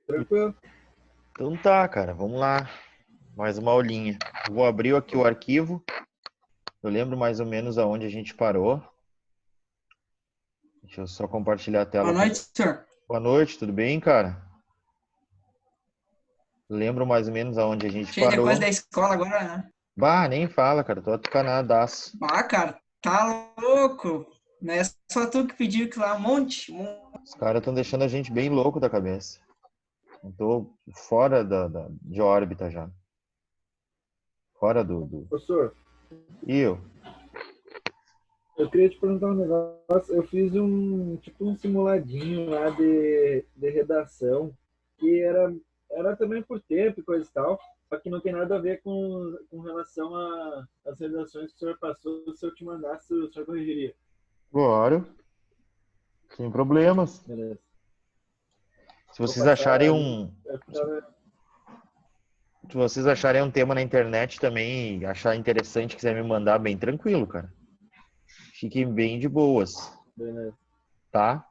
Tranquilo. Então tá, cara, vamos lá. Mais uma aulinha. Eu vou abrir aqui o arquivo. Eu lembro mais ou menos aonde a gente parou. Deixa eu só compartilhar a Boa tela com noite, você. senhor. Boa noite, tudo bem, cara? Lembro mais ou menos aonde a gente Cheio depois parou. da escola agora, né? Bah, nem fala, cara, tô atucanadaço. Ah, cara, tá louco. Não é só tu que pediu que lá um monte. Os caras estão deixando a gente bem louco da cabeça. Eu tô fora de órbita já. Fora do... Professor, E eu? eu queria te perguntar um negócio. Eu fiz um simuladinho lá de redação, que era também por tempo e coisa e tal, só que não tem nada a ver com relação às redações que o senhor passou. Se eu te mandasse, o senhor corrigiria. Claro, sem problemas. Beleza. Se Vou vocês acharem passar. um, Se vocês acharem um tema na internet também e achar interessante, quiser me mandar, bem tranquilo, cara. Fiquem bem de boas, Beleza. tá?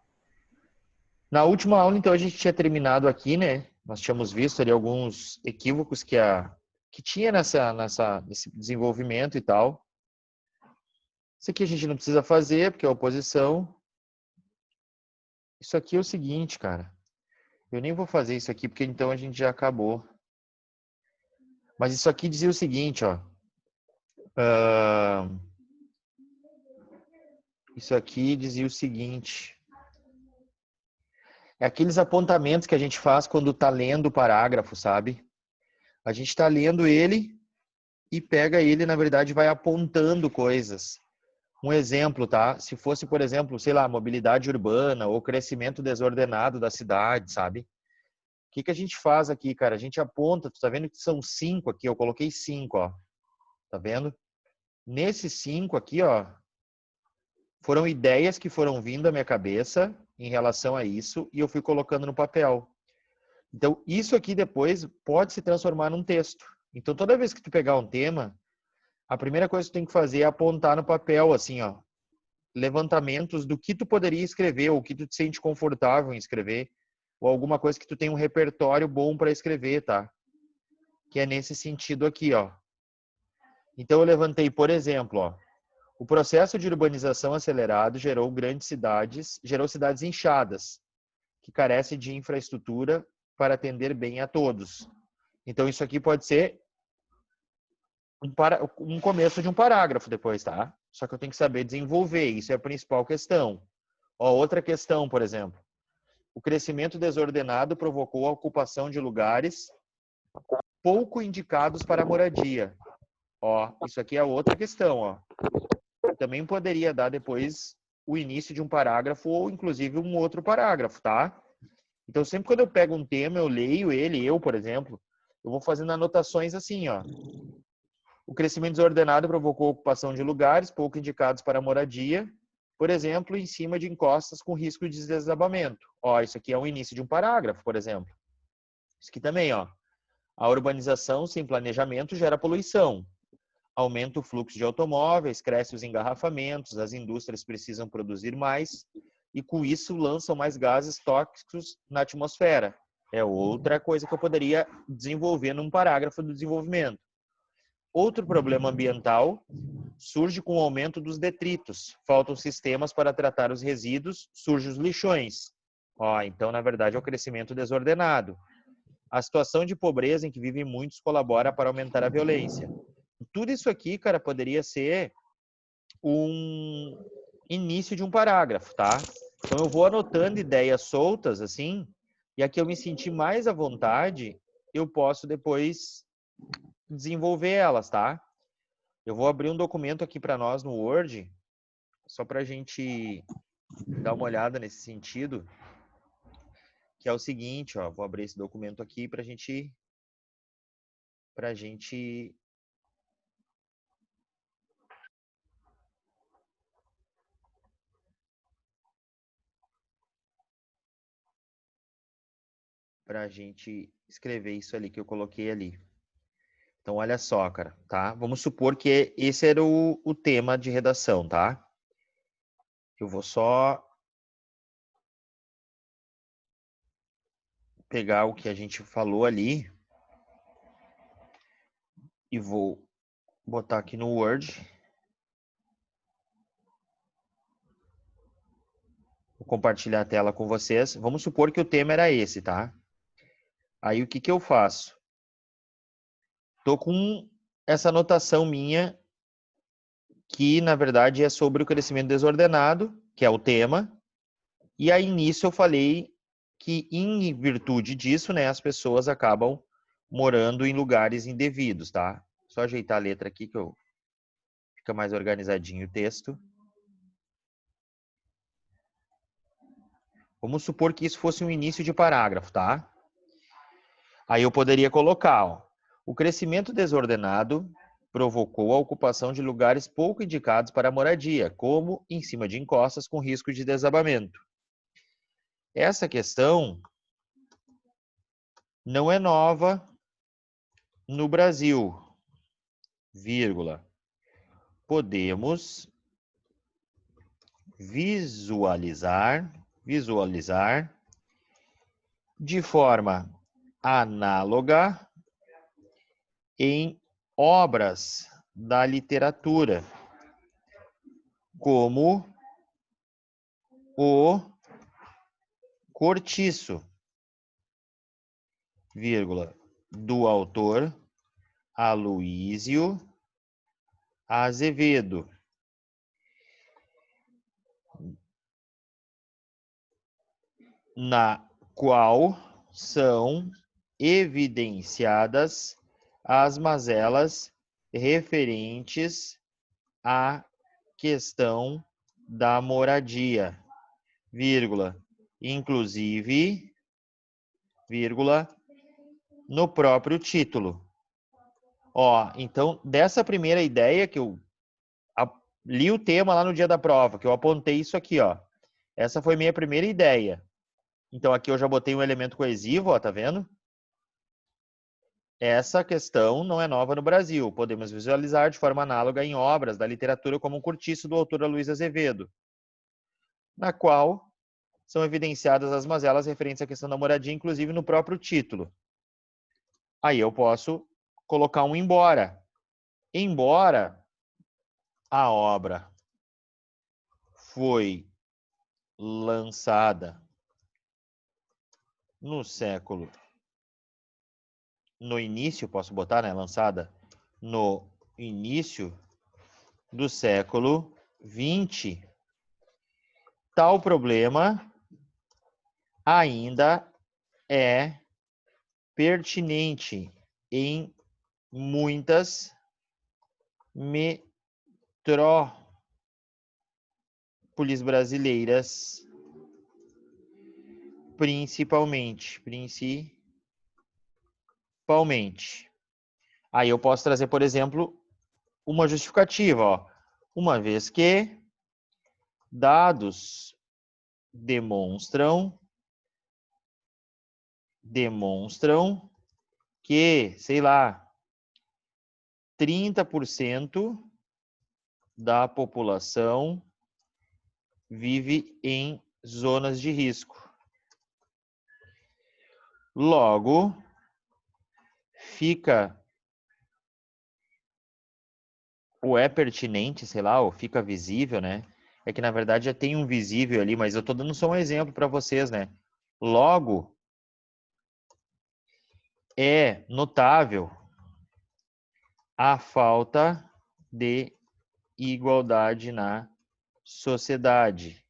Na última aula, então, a gente tinha terminado aqui, né? Nós tínhamos visto ali alguns equívocos que tinha nesse desenvolvimento e tal. Isso aqui a gente não precisa fazer, porque é oposição. Isso aqui é o seguinte, cara. Eu nem vou fazer isso aqui, porque então a gente já acabou. Mas isso aqui dizia o seguinte, ó. Isso aqui dizia o seguinte. É aqueles apontamentos que a gente faz quando tá lendo o parágrafo, sabe? A gente tá lendo ele e pega ele, na verdade, vai apontando coisas. Um exemplo, tá? Se fosse, por exemplo, sei lá, mobilidade urbana ou crescimento desordenado da cidade, sabe? O que que a gente faz aqui, cara? A gente aponta, tu tá vendo que são 5 aqui, eu coloquei 5, ó. Tá vendo? Nesses 5 aqui, ó, foram ideias que foram vindo à minha cabeça em relação a isso e eu fui colocando no papel. Então, isso aqui depois pode se transformar num texto. Então, toda vez que tu pegar um tema, a primeira coisa que tu tem que fazer é apontar no papel, assim, ó, levantamentos do que tu poderia escrever, ou o que tu te sente confortável em escrever, ou alguma coisa que tu tem um repertório bom para escrever, tá? Que é nesse sentido aqui, ó. Então, eu levantei, por exemplo, ó, o processo de urbanização acelerado gerou cidades inchadas, que carecem de infraestrutura para atender bem a todos. Então, isso aqui pode ser um começo de um parágrafo depois, tá? Só que eu tenho que saber desenvolver, isso é a principal questão. Ó, outra questão, por exemplo. O crescimento desordenado provocou a ocupação de lugares pouco indicados para a moradia. Ó, isso aqui é outra questão, ó. Eu também poderia dar depois o início de um parágrafo ou inclusive um outro parágrafo, tá? Então, sempre quando eu pego um tema, eu leio ele, por exemplo, eu vou fazendo anotações assim, ó. O crescimento desordenado provocou a ocupação de lugares pouco indicados para moradia, por exemplo, em cima de encostas com risco de desabamento. Ó, isso aqui é o início de um parágrafo, por exemplo. Isso aqui também, ó. A urbanização sem planejamento gera poluição. Aumenta o fluxo de automóveis, cresce os engarrafamentos, as indústrias precisam produzir mais e com isso lançam mais gases tóxicos na atmosfera. É outra coisa que eu poderia desenvolver num parágrafo do desenvolvimento. Outro problema ambiental surge com o aumento dos detritos. Faltam sistemas para tratar os resíduos, surgem os lixões. Ó, então, na verdade, é o crescimento desordenado. A situação de pobreza em que vivem muitos colabora para aumentar a violência. Tudo isso aqui, cara, poderia ser um início de um parágrafo, tá? Então, eu vou anotando ideias soltas, assim, e aqui eu me sentir mais à vontade, eu posso depois desenvolver elas, tá? Eu vou abrir um documento aqui para nós no Word, só para a gente dar uma olhada nesse sentido, que é o seguinte, ó, vou abrir esse documento aqui para a gente escrever isso ali que eu coloquei ali. Então, olha só, cara, tá? Vamos supor que esse era o tema de redação, tá? Eu vou só pegar o que a gente falou ali e vou botar aqui no Word. Vou compartilhar a tela com vocês. Vamos supor que o tema era esse, tá? Aí o que que eu faço? Tô com essa anotação minha que, na verdade, é sobre o crescimento desordenado, que é o tema. E aí, nisso, eu falei que, em virtude disso, né, as pessoas acabam morando em lugares indevidos, tá? Só ajeitar a letra aqui que fica mais organizadinho o texto. Vamos supor que isso fosse um início de parágrafo, tá? Aí eu poderia colocar, ó, o crescimento desordenado provocou a ocupação de lugares pouco indicados para a moradia, como em cima de encostas com risco de desabamento. Essa questão não é nova no Brasil, vírgula. Podemos visualizar de forma análoga em obras da literatura, como o Cortiço, vírgula, do autor Aloísio Azevedo, na qual são evidenciadas as mazelas referentes à questão da moradia, vírgula, inclusive, vírgula, no próprio título. Ó, então, dessa primeira ideia que eu li o tema lá no dia da prova, que eu apontei isso aqui, ó. Essa foi minha primeira ideia. Então, aqui eu já botei um elemento coesivo, ó, tá vendo? Essa questão não é nova no Brasil. Podemos visualizar de forma análoga em obras da literatura como o Cortiço, do autor Aloísio Azevedo, na qual são evidenciadas as mazelas referentes à questão da moradia, inclusive no próprio título. Aí eu posso colocar um embora. Embora a obra foi lançada no início, posso botar, né? Lançada no início do século XX, tal problema ainda é pertinente em muitas metrópoles brasileiras, principalmente. Aí eu posso trazer, por exemplo, uma justificativa, ó. Uma vez que dados demonstram que, sei lá, 30% da população vive em zonas de risco. Logo, fica ou é pertinente, sei lá, ou fica visível, né? É que na verdade já tem um visível ali, mas eu tô dando só um exemplo para vocês, né? Logo, é notável a falta de igualdade na sociedade,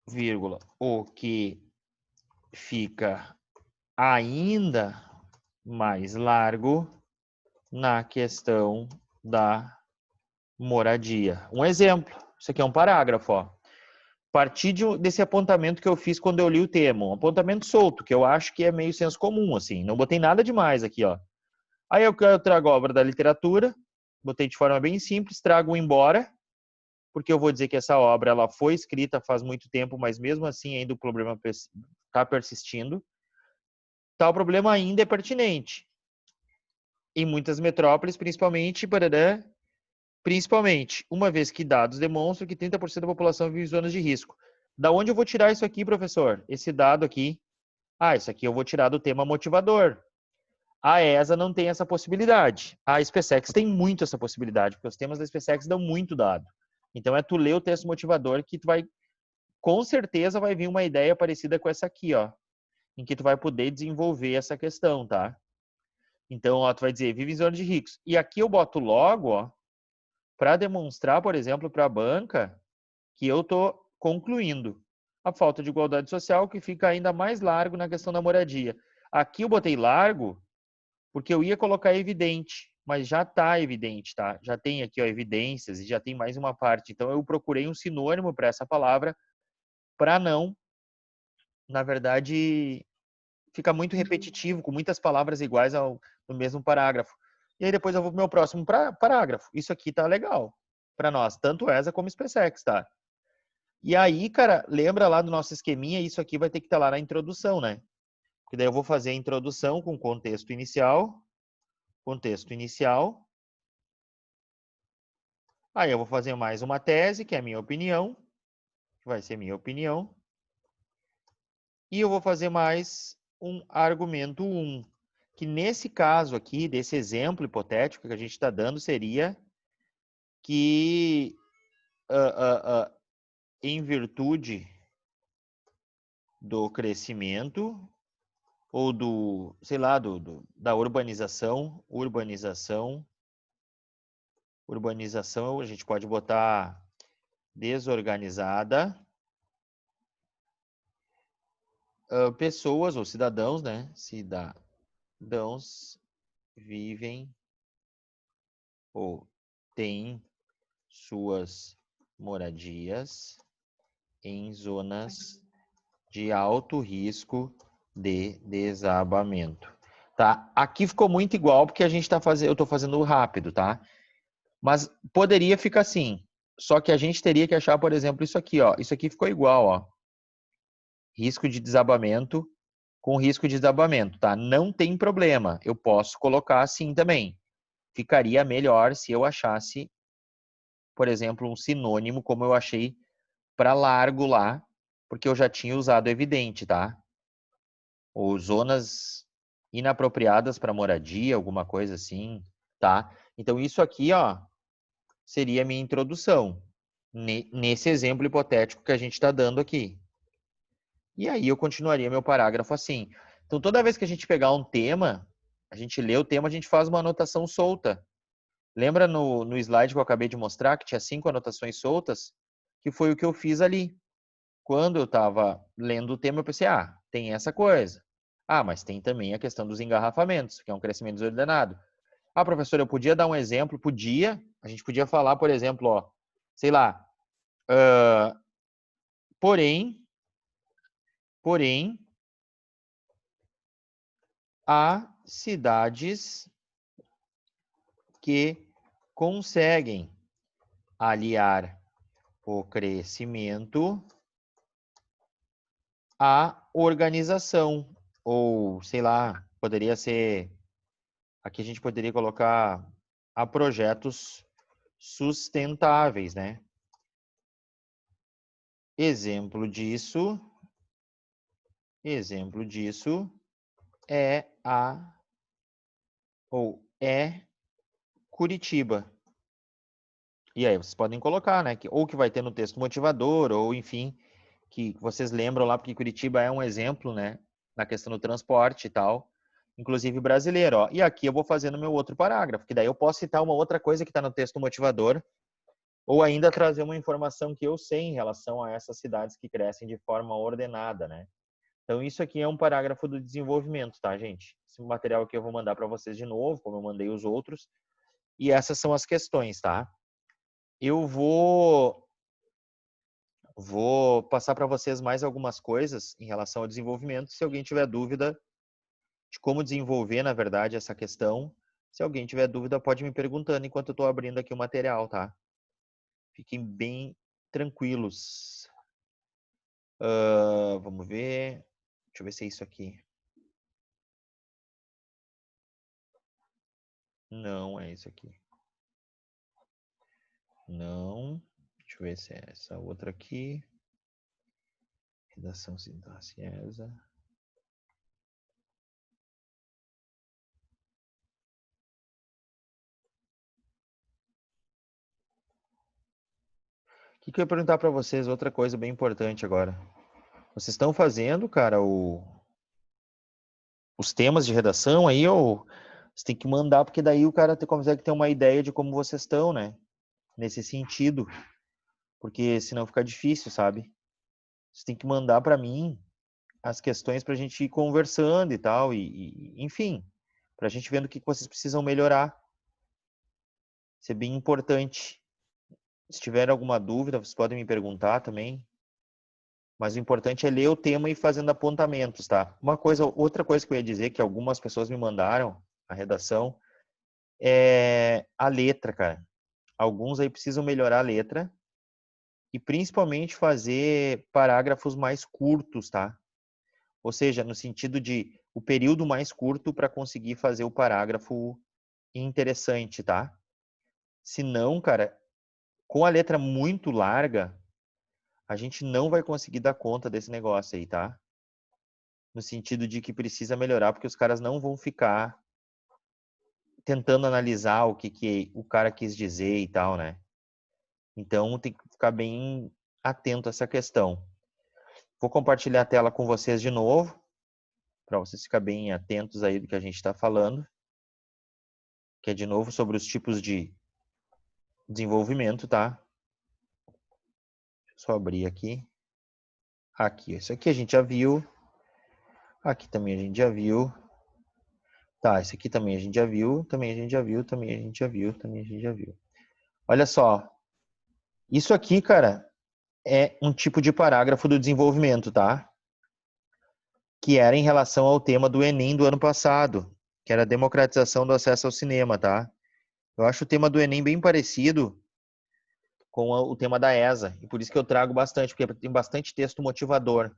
vírgula, o que fica ainda mais largo na questão da moradia. Um exemplo, isso aqui é um parágrafo, ó. Partir desse apontamento que eu fiz quando eu li o tema, um apontamento solto, que eu acho que é meio senso comum, assim, não botei nada demais aqui, ó. Aí eu trago a obra da literatura, botei de forma bem simples, trago um embora, porque eu vou dizer que essa obra ela foi escrita faz muito tempo, mas mesmo assim ainda o problema está persistindo. Tal problema ainda é pertinente. Em muitas metrópoles, principalmente, uma vez que dados demonstram que 30% da população vive em zonas de risco. Da onde eu vou tirar isso aqui, professor? Esse dado aqui. Ah, isso aqui eu vou tirar do tema motivador. A ESA não tem essa possibilidade. A SpaceX tem muito essa possibilidade, porque os temas da SpaceX dão muito dado. Então, é tu ler o texto motivador que tu vai, com certeza, vai vir uma ideia parecida com essa aqui, ó, em que tu vai poder desenvolver essa questão, tá? Então, ó, tu vai dizer, vive em zona de ricos. E aqui eu boto logo, ó, para demonstrar, por exemplo, para a banca, que eu tô concluindo a falta de igualdade social, que fica ainda mais largo na questão da moradia. Aqui eu botei largo, porque eu ia colocar evidente, mas já está evidente, tá? Já tem aqui, ó, evidências e já tem mais uma parte. Então eu procurei um sinônimo para essa palavra para não, na verdade, ficar muito repetitivo, com muitas palavras iguais no mesmo parágrafo. E aí depois eu vou pro meu próximo parágrafo. Isso aqui tá legal para nós, tanto ESA como SpaceX, tá? E aí, cara, lembra lá do nosso esqueminha, isso aqui vai ter que estar lá na introdução, né? Porque daí eu vou fazer a introdução com contexto inicial, aí eu vou fazer mais uma tese, que é a minha opinião, que vai ser minha opinião. E eu vou fazer mais um argumento 1, que nesse caso aqui, desse exemplo hipotético que a gente está dando, seria que, em virtude do crescimento ou do, sei lá, da urbanização, a gente pode botar desorganizada, pessoas ou cidadãos, né? Cidadãos vivem ou têm suas moradias em zonas de alto risco de desabamento. Tá? Aqui ficou muito igual porque a gente tá fazendo, eu estou fazendo rápido, tá? Mas poderia ficar assim. Só que a gente teria que achar, por exemplo, isso aqui, ó. Isso aqui ficou igual, ó. Risco de desabamento com risco de desabamento, tá? Não tem problema. Eu posso colocar assim também. Ficaria melhor se eu achasse, por exemplo, um sinônimo como eu achei para largo lá, porque eu já tinha usado evidente, tá? Ou zonas inapropriadas para moradia, alguma coisa assim, tá? Então isso aqui, ó, seria a minha introdução nesse exemplo hipotético que a gente está dando aqui. E aí eu continuaria meu parágrafo assim. Então toda vez que a gente pegar um tema, a gente lê o tema, a gente faz uma anotação solta. Lembra no slide que eu acabei de mostrar que tinha 5 anotações soltas? Que foi o que eu fiz ali. Quando eu estava lendo o tema, eu pensei, tem essa coisa. Mas tem também a questão dos engarrafamentos, que é um crescimento desordenado. Professor, eu podia dar um exemplo? Podia. A gente podia falar, por exemplo, ó, sei lá, porém, há cidades que conseguem aliar o crescimento à organização. Ou, sei lá, poderia ser. Aqui a gente poderia colocar a projetos sustentáveis, né? Exemplo disso é é Curitiba. E aí vocês podem colocar, né? Ou que vai ter no texto motivador, ou enfim, que vocês lembram lá, porque Curitiba é um exemplo, né? Na questão do transporte e tal, inclusive brasileiro, ó. E aqui eu vou fazer no meu outro parágrafo, que daí eu posso citar uma outra coisa que está no texto motivador, ou ainda trazer uma informação que eu sei em relação a essas cidades que crescem de forma ordenada, né? Então, isso aqui é um parágrafo do desenvolvimento, tá, gente? Esse material aqui eu vou mandar para vocês de novo, como eu mandei os outros. E essas são as questões, tá? Eu vou passar para vocês mais algumas coisas em relação ao desenvolvimento. Se alguém tiver dúvida de como desenvolver, na verdade, essa questão, se alguém tiver dúvida, pode me perguntando enquanto eu estou abrindo aqui o material, tá? Fiquem bem tranquilos. Vamos ver. Deixa eu ver se é isso aqui. Não, é isso aqui. Não. Deixa eu ver se é essa outra aqui. Redação sintaxiosa. O que eu ia perguntar para vocês? Outra coisa bem importante agora. Vocês estão fazendo, cara, os temas de redação aí, ou você tem que mandar, porque daí o cara consegue ter uma ideia de como vocês estão, né? Nesse sentido. Porque senão fica difícil, sabe? Você tem que mandar para mim as questões para a gente ir conversando e tal, enfim, para a gente vendo o que vocês precisam melhorar. Isso é bem importante. Se tiver alguma dúvida, vocês podem me perguntar também. Mas o importante é ler o tema e ir fazendo apontamentos, tá? Outra coisa que eu ia dizer, que algumas pessoas me mandaram, a redação, é a letra, cara. Alguns aí precisam melhorar a letra e principalmente fazer parágrafos mais curtos, tá? Ou seja, no sentido de o período mais curto para conseguir fazer o parágrafo interessante, tá? Se não, cara, com a letra muito larga, a gente não vai conseguir dar conta desse negócio aí, tá? No sentido de que precisa melhorar, porque os caras não vão ficar tentando analisar o que o cara quis dizer e tal, né? Então tem que ficar bem atento a essa questão. Vou compartilhar a tela com vocês de novo, para vocês ficarem bem atentos aí do que a gente está falando, que é de novo sobre os tipos de desenvolvimento, tá? Deixa eu só abrir aqui. Aqui, isso aqui a gente já viu. Aqui também a gente já viu. Tá, esse aqui também a gente já viu. Também a gente já viu. Também a gente já viu. Também a gente já viu. Olha só. Isso aqui, cara, é um tipo de parágrafo do desenvolvimento, tá? Que era em relação ao tema do Enem do ano passado, que era a democratização do acesso ao cinema, tá? Eu acho o tema do Enem bem parecido com o tema da ESA, e por isso que eu trago bastante, porque tem bastante texto motivador.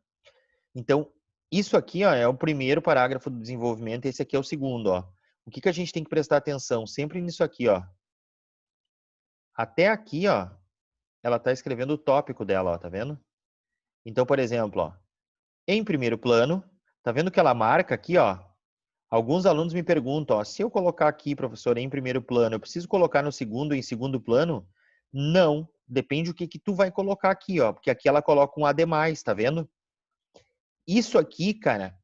Então, isso aqui, ó, é o primeiro parágrafo do desenvolvimento, e esse aqui é o segundo, ó. O que a gente tem que prestar atenção? Sempre nisso aqui, ó. Até aqui, ó, ela está escrevendo o tópico dela, ó, tá vendo? Então, por exemplo, ó, em primeiro plano, tá vendo que ela marca aqui, ó? Alguns alunos me perguntam, ó, se eu colocar aqui, professor, em primeiro plano, eu preciso colocar no segundo em segundo plano? Não, depende do que tu vai colocar aqui, ó, porque aqui ela coloca um a demais, tá vendo? Isso aqui, cara,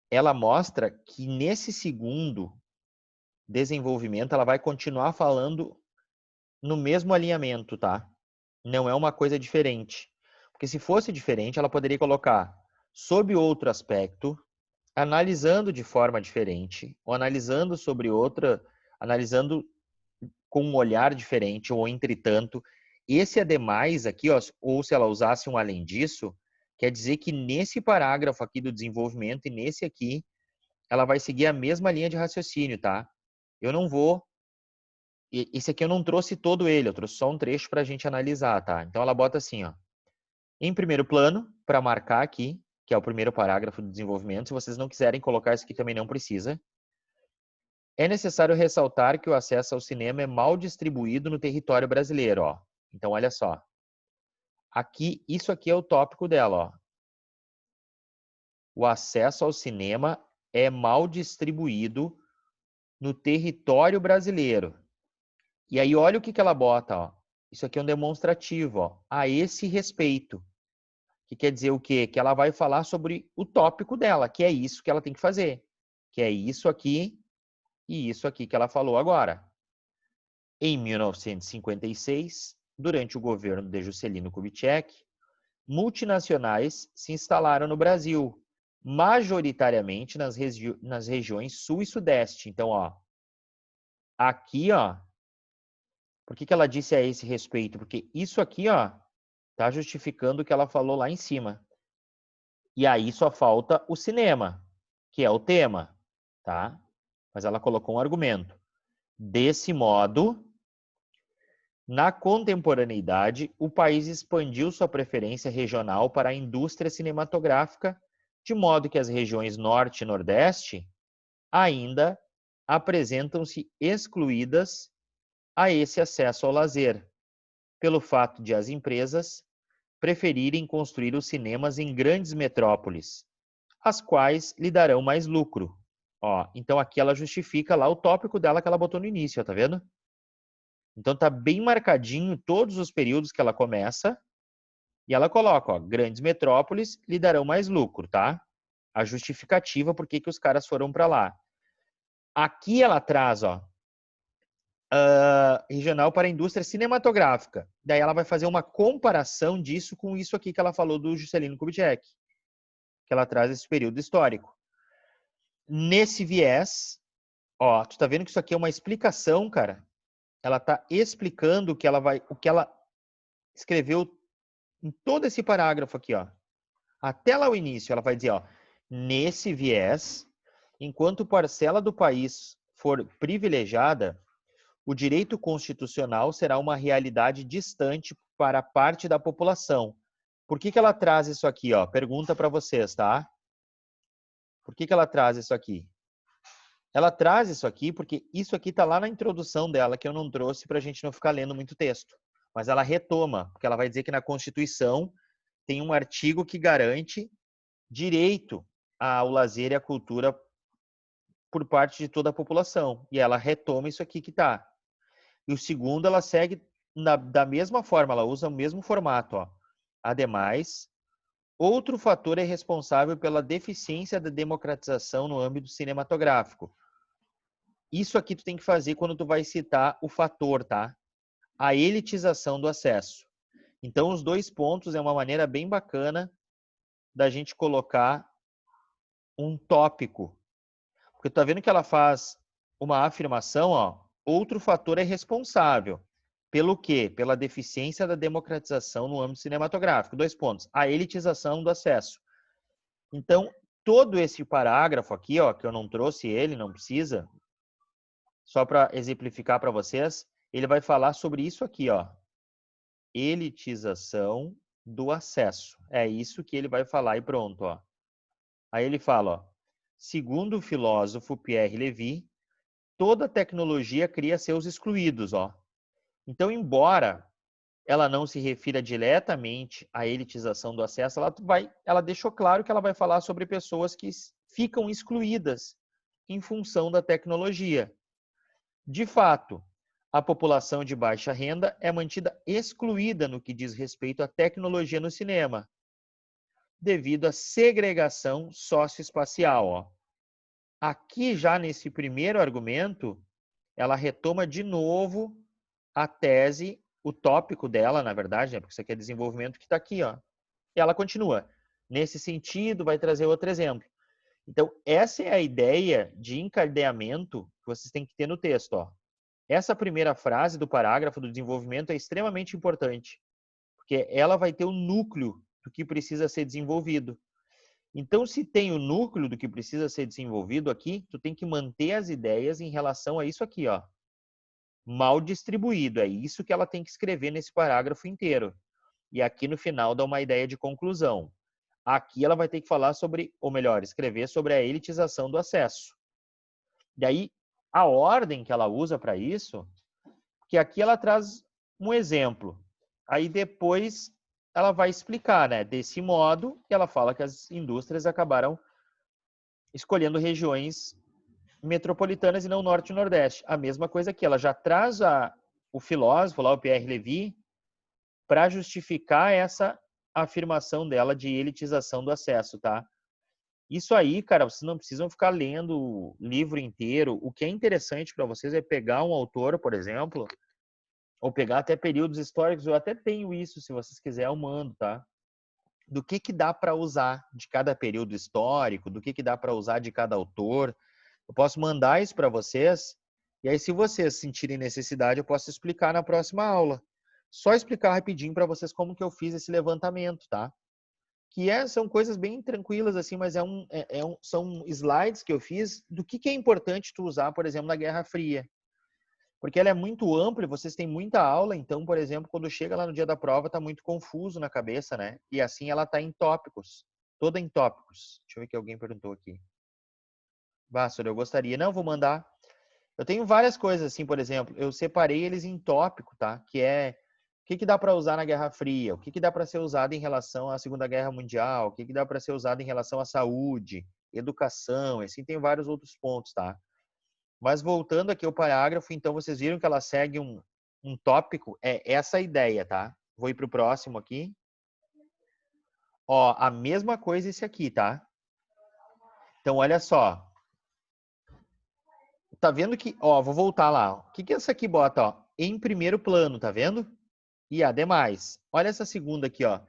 ela mostra que nesse segundo desenvolvimento ela vai continuar falando no mesmo alinhamento, tá? Não é uma coisa diferente. Porque se fosse diferente, ela poderia colocar sob outro aspecto, analisando de forma diferente, ou analisando sobre outra, analisando com um olhar diferente, ou entretanto. Esse ademais aqui, ó, ou se ela usasse um além disso, quer dizer que nesse parágrafo aqui do desenvolvimento e nesse aqui, ela vai seguir a mesma linha de raciocínio, tá? Eu não vou... Esse aqui eu não trouxe todo ele, eu trouxe só um trecho para a gente analisar, tá? Então ela bota assim, ó. Em primeiro plano, para marcar aqui, que é o primeiro parágrafo do desenvolvimento, se vocês não quiserem colocar isso aqui também não precisa. É necessário ressaltar que o acesso ao cinema é mal distribuído no território brasileiro, ó. Então olha só. Aqui, isso aqui é o tópico dela, ó. O acesso ao cinema é mal distribuído no território brasileiro. E aí olha o que ela bota, ó. Isso aqui é um demonstrativo, ó, a esse respeito. Que quer dizer o quê? Que ela vai falar sobre o tópico dela, que é isso que ela tem que fazer. Que é isso aqui e isso aqui que ela falou agora. Em 1956, durante o governo de Juscelino Kubitschek, multinacionais se instalaram no Brasil, majoritariamente nas regiões sul e sudeste. Então, ó, aqui, ó, por que ela disse a esse respeito? Porque isso aqui, ó, tá justificando o que ela falou lá em cima. E aí só falta o cinema, que é o tema, tá? Mas ela colocou um argumento. Desse modo, na contemporaneidade, o país expandiu sua preferência regional para a indústria cinematográfica, de modo que as regiões Norte e Nordeste ainda apresentam-se excluídas a esse acesso ao lazer, pelo fato de as empresas preferirem construir os cinemas em grandes metrópoles, as quais lhe darão mais lucro. Ó, então aqui ela justifica lá o tópico dela que ela botou no início, ó, tá vendo? Então tá bem marcadinho todos os períodos que ela começa e ela coloca, ó, grandes metrópoles lhe darão mais lucro, tá? A justificativa por que os caras foram para lá. Aqui ela traz, ó, regional para a indústria cinematográfica. Daí ela vai fazer uma comparação disso com isso aqui que ela falou do Juscelino Kubitschek, que ela traz esse período histórico. Nesse viés, ó, tu tá vendo que isso aqui é uma explicação, cara? Ela tá explicando o que ela escreveu em todo esse parágrafo aqui, ó. Até lá o início, ela vai dizer, ó, nesse viés, enquanto parcela do país for privilegiada, o direito constitucional será uma realidade distante para parte da população. Por que ela traz isso aqui, ó? Pergunta para vocês, tá? Por que ela traz isso aqui? Ela traz isso aqui porque isso aqui está lá na introdução dela, que eu não trouxe para a gente não ficar lendo muito texto. Mas ela retoma, porque ela vai dizer que na Constituição tem um artigo que garante direito ao lazer e à cultura por parte de toda a população. E ela retoma isso aqui que está. E o segundo, ela segue da mesma forma, ela usa o mesmo formato. Ó. Ademais, outro fator é responsável pela deficiência da democratização no âmbito cinematográfico. Isso aqui tu tem que fazer quando tu vai citar o fator, tá? A elitização do acesso. Então, os 2 pontos é uma maneira bem bacana da gente colocar um tópico. Porque tu tá vendo que ela faz uma afirmação, ó, outro fator é responsável. Pelo quê? Pela deficiência da democratização no âmbito cinematográfico. 2 pontos. A elitização do acesso. Então, todo esse parágrafo aqui, ó, que eu não trouxe ele, não precisa, só para exemplificar para vocês, ele vai falar sobre isso aqui, ó. Elitização do acesso. É isso que ele vai falar e pronto, ó. Aí ele fala, ó, segundo o filósofo Pierre Levy, toda tecnologia cria seus excluídos, ó. Então, embora ela não se refira diretamente à elitização do acesso, ela deixou claro que ela vai falar sobre pessoas que ficam excluídas em função da tecnologia. De fato, a população de baixa renda é mantida excluída no que diz respeito à tecnologia no cinema, devido à segregação socioespacial. Ó. Aqui, já nesse primeiro argumento, ela retoma de novo a tese, o tópico dela, na verdade, né, porque isso aqui é desenvolvimento que está aqui. Ó. E ela continua. Nesse sentido, vai trazer outro exemplo. Então, essa é a ideia de encadeamento que vocês têm que ter no texto. Ó. Essa primeira frase do parágrafo do desenvolvimento é extremamente importante, porque ela vai ter o núcleo do que precisa ser desenvolvido. Então, se tem o núcleo do que precisa ser desenvolvido aqui, tu tem que manter as ideias em relação a isso aqui, ó. Mal distribuído, é isso que ela tem que escrever nesse parágrafo inteiro. E aqui no final dá uma ideia de conclusão. Aqui ela vai ter que falar sobre, ou melhor, escrever sobre a elitização do acesso. Daí, a ordem que ela usa para isso, que aqui ela traz um exemplo. Aí depois ela vai explicar, né? Desse modo, ela fala que as indústrias acabaram escolhendo regiões metropolitanas e não norte e nordeste. A mesma coisa aqui, ela já traz o filósofo lá, o Pierre Levy, para justificar essa afirmação dela de elitização do acesso, tá? Isso aí, cara, vocês não precisam ficar lendo o livro inteiro. O que é interessante para vocês é pegar um autor, por exemplo, ou pegar até períodos históricos. Eu até tenho isso, se vocês quiserem, eu mando, tá? Do que dá para usar de cada período histórico, do que dá para usar de cada autor. Eu posso mandar isso para vocês, e aí se vocês sentirem necessidade, eu posso explicar na próxima aula. Só explicar rapidinho para vocês como que eu fiz esse levantamento, tá? São coisas bem tranquilas, assim, mas são slides que eu fiz do que é importante tu usar, por exemplo, na Guerra Fria. Porque ela é muito ampla e vocês têm muita aula, então, por exemplo, quando chega lá no dia da prova, tá muito confuso na cabeça, né? E assim ela tá em tópicos, toda em tópicos. Deixa eu ver que alguém perguntou aqui. Bássaro, eu gostaria. Não, vou mandar. Eu tenho várias coisas, assim, por exemplo, eu separei eles em tópico, tá? Que é que dá para usar na Guerra Fria? O que dá para ser usado em relação à Segunda Guerra Mundial? O que dá para ser usado em relação à saúde, educação? Assim, tem vários outros pontos, tá? Mas voltando aqui ao parágrafo, então vocês viram que ela segue um tópico, é essa a ideia, tá? Vou ir para o próximo aqui. Ó, a mesma coisa esse aqui, tá? Então, olha só. Tá vendo que, ó, vou voltar lá. O que essa aqui bota, ó? Em primeiro plano, tá vendo? E ademais. Olha essa segunda aqui, ó.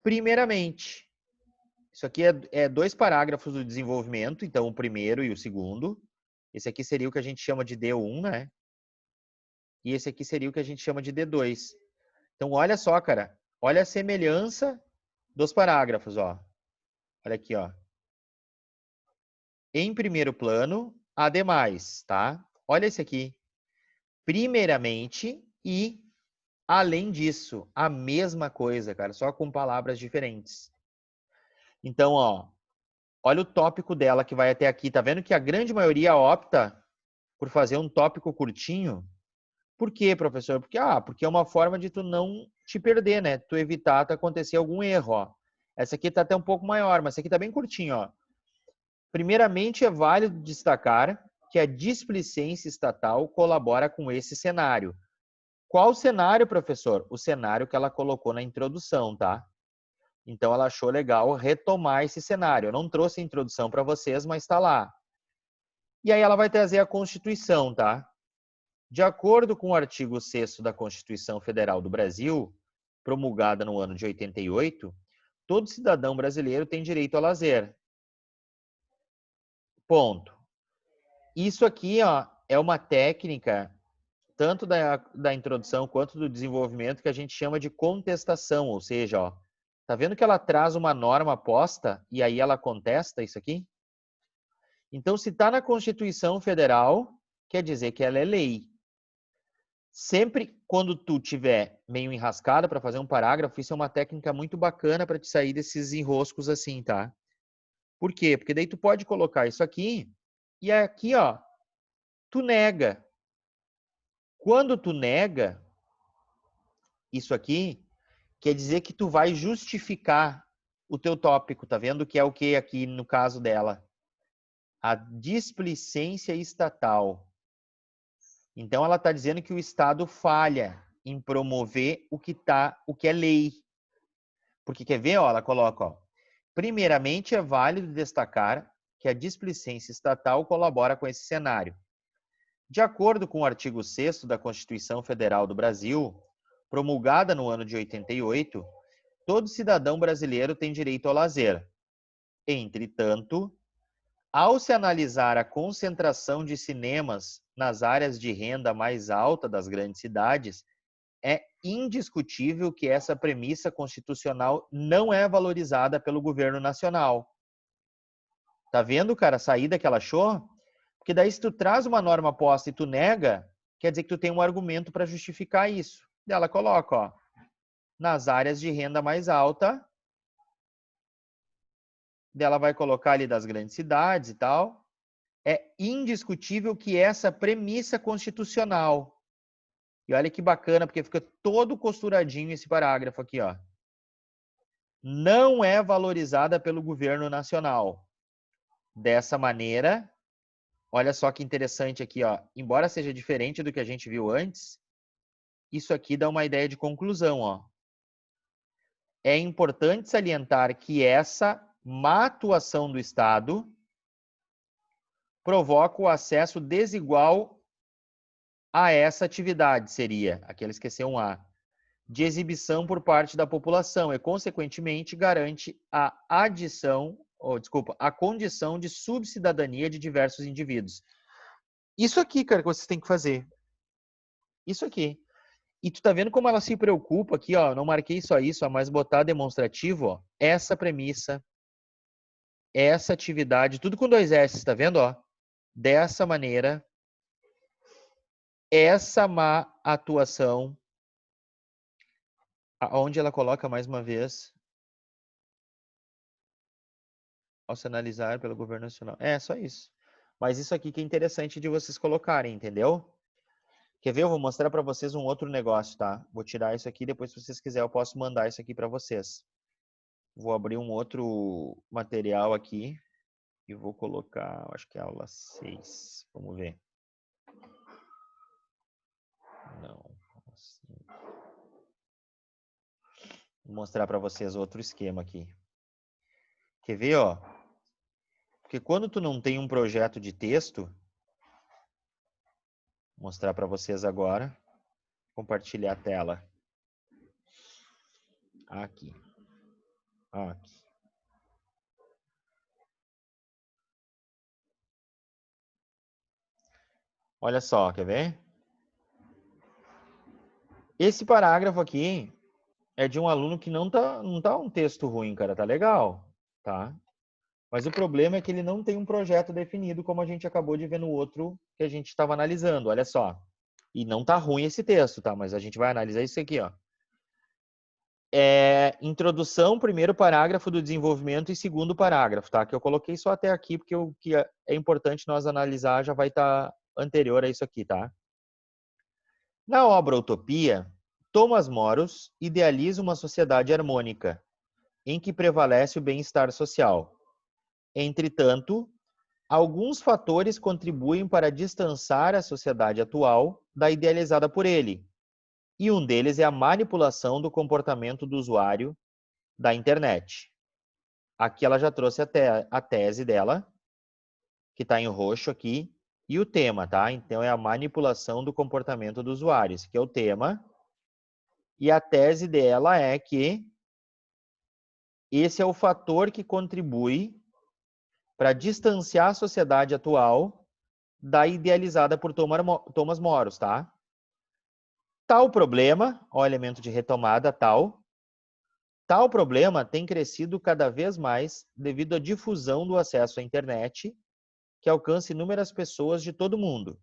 Primeiramente. Isso aqui é 2 parágrafos do desenvolvimento, então o primeiro e o segundo. Esse aqui seria o que a gente chama de D1, né? E esse aqui seria o que a gente chama de D2. Então, olha só, cara. Olha a semelhança dos parágrafos, ó. Olha aqui, ó. Em primeiro plano, ademais, tá? Olha esse aqui. Primeiramente e além disso, a mesma coisa, cara, só com palavras diferentes. Então, ó, olha o tópico dela que vai até aqui. Tá vendo que a grande maioria opta por fazer um tópico curtinho? Por quê, professor? Porque é uma forma de tu não te perder, né? Tu evitar acontecer algum erro, ó. Essa aqui tá até um pouco maior, mas essa aqui tá bem curtinho, ó. Primeiramente, é válido destacar que a displicência estatal colabora com esse cenário. Qual cenário, professor? O cenário que ela colocou na introdução, tá? Então, ela achou legal retomar esse cenário. Eu não trouxe a introdução para vocês, mas está lá. E aí ela vai trazer a Constituição, tá? De acordo com o artigo 6º da Constituição Federal do Brasil, promulgada no ano de 88, todo cidadão brasileiro tem direito ao lazer. Ponto. Isso aqui, ó, é uma técnica, tanto da introdução quanto do desenvolvimento, que a gente chama de contestação, ou seja, ó, tá vendo que ela traz uma norma posta e aí ela contesta isso aqui? Então, se está na Constituição Federal, quer dizer que ela é lei. Sempre quando tu tiver meio enrascada para fazer um parágrafo, isso é uma técnica muito bacana para te sair desses enroscos assim, tá? Por quê? Porque daí tu pode colocar isso aqui e aqui, ó, tu nega. Quando tu nega isso aqui, quer dizer que tu vai justificar o teu tópico, tá vendo que é o que aqui no caso dela? A displicência estatal. Então ela está dizendo que o Estado falha em promover o que é lei. Porque quer ver, ó, ela coloca, ó, primeiramente é válido destacar que a displicência estatal colabora com esse cenário. De acordo com o artigo 6º da Constituição Federal do Brasil, promulgada no ano de 88, todo cidadão brasileiro tem direito ao lazer. Entretanto, ao se analisar a concentração de cinemas nas áreas de renda mais alta das grandes cidades, é indiscutível que essa premissa constitucional não é valorizada pelo governo nacional. Tá vendo, cara, a saída que ela achou? Porque daí se tu traz uma norma posta e tu nega, quer dizer que tu tem um argumento para justificar isso. Daí ela coloca, ó, nas áreas de renda mais alta, daí ela vai colocar ali das grandes cidades e tal, é indiscutível que essa premissa constitucional. E olha que bacana, porque fica todo costuradinho esse parágrafo aqui, ó. Não é valorizada pelo governo nacional. Dessa maneira, olha só que interessante aqui, ó. Embora seja diferente do que a gente viu antes, isso aqui dá uma ideia de conclusão, ó. É importante salientar que essa má atuação do Estado provoca o acesso desigual a essa atividade, seria, aqui ela esqueceu um A, de exibição por parte da população e, consequentemente, garante a a condição de subcidadania de diversos indivíduos. Isso aqui, cara, que vocês têm que fazer. Isso aqui. E tu tá vendo como ela se preocupa aqui, ó, não marquei só isso, ó, mas botar demonstrativo, ó, essa premissa, essa atividade, tudo com 2 S, tá vendo, ó? Dessa maneira, essa má atuação, onde ela coloca mais uma vez, ao se analisar pelo governo nacional. É, só isso. Mas isso aqui que é interessante de vocês colocarem, entendeu? Quer ver? Eu vou mostrar para vocês um outro negócio, tá? Vou tirar isso aqui, depois se vocês quiserem eu posso mandar isso aqui para vocês. Vou abrir um outro material aqui e vou colocar, acho que é aula 6. Vamos ver. Não. Assim. Vou mostrar para vocês outro esquema aqui. Quer ver, ó? Porque quando tu não tem um projeto de texto, vou mostrar para vocês agora. Compartilhar a tela. Aqui. Aqui. Olha só, quer ver? Esse parágrafo aqui é de um aluno que não tá um texto ruim, cara, tá legal, tá? Mas o problema é que ele não tem um projeto definido, como a gente acabou de ver no outro que a gente estava analisando, olha só. E não tá ruim esse texto, tá? Mas a gente vai analisar isso aqui, ó. Introdução, primeiro parágrafo do desenvolvimento e segundo parágrafo, tá? Que eu coloquei só até aqui, porque o que é importante nós analisar já vai estar anterior a isso aqui, tá? Na obra Utopia, Thomas Moros idealiza uma sociedade harmônica, em que prevalece o bem-estar social. Entretanto, alguns fatores contribuem para distanciar a sociedade atual da idealizada por ele, e um deles é a manipulação do comportamento do usuário da internet. Aqui ela já trouxe a tese dela, que está em roxo aqui, e o tema, tá? Então é a manipulação do comportamento do usuário, esse aqui é o tema. E a tese dela é que esse é o fator que contribui para distanciar a sociedade atual da idealizada por Thomas Moros, tá? Tal problema, ó, elemento de retomada, tal problema tem crescido cada vez mais devido à difusão do acesso à internet, que alcança inúmeras pessoas de todo o mundo.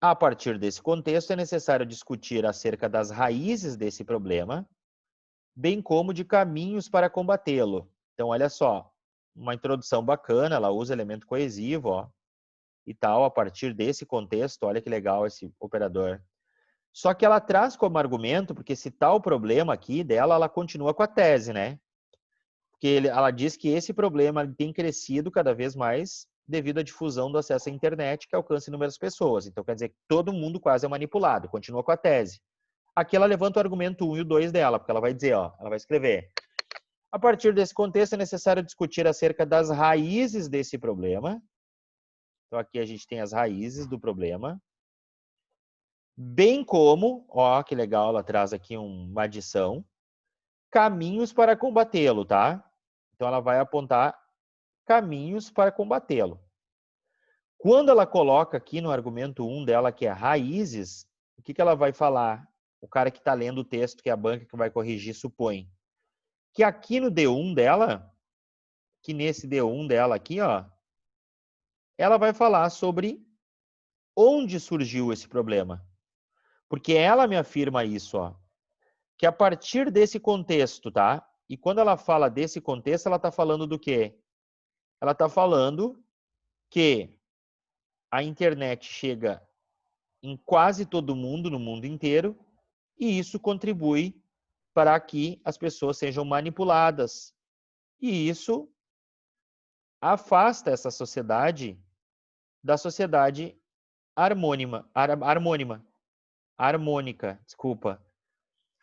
A partir desse contexto, é necessário discutir acerca das raízes desse problema, bem como de caminhos para combatê-lo. Então, olha só, uma introdução bacana, ela usa elemento coesivo, ó, e tal, a partir desse contexto, olha que legal esse operador. Só que ela traz como argumento, porque esse tal problema aqui dela, ela continua com a tese, né? Porque ela diz que esse problema tem crescido cada vez mais devido à difusão do acesso à internet que alcança inúmeras pessoas. Então, quer dizer que todo mundo quase é manipulado, continua com a tese. Aqui ela levanta o argumento 1 e o 2 dela, porque ela vai dizer, ó, ela vai escrever. A partir desse contexto, é necessário discutir acerca das raízes desse problema. Então, aqui a gente tem as raízes do problema. Bem como, ó, que legal, ela traz aqui uma adição, caminhos para combatê-lo, tá? Então, ela vai apontar caminhos para combatê-lo. Quando ela coloca aqui no argumento 1 dela, que é raízes, o que ela vai falar? O cara que está lendo o texto, que é a banca que vai corrigir, supõe que aqui no D1 dela, que nesse D1 dela aqui, ó, ela vai falar sobre onde surgiu esse problema. Porque ela me afirma isso, ó, que a partir desse contexto, tá? E quando ela fala desse contexto, ela está falando do quê? Ela está falando que a internet chega em quase todo mundo, no mundo inteiro, e isso contribui para que as pessoas sejam manipuladas. E isso afasta essa sociedade da sociedade harmônica, desculpa,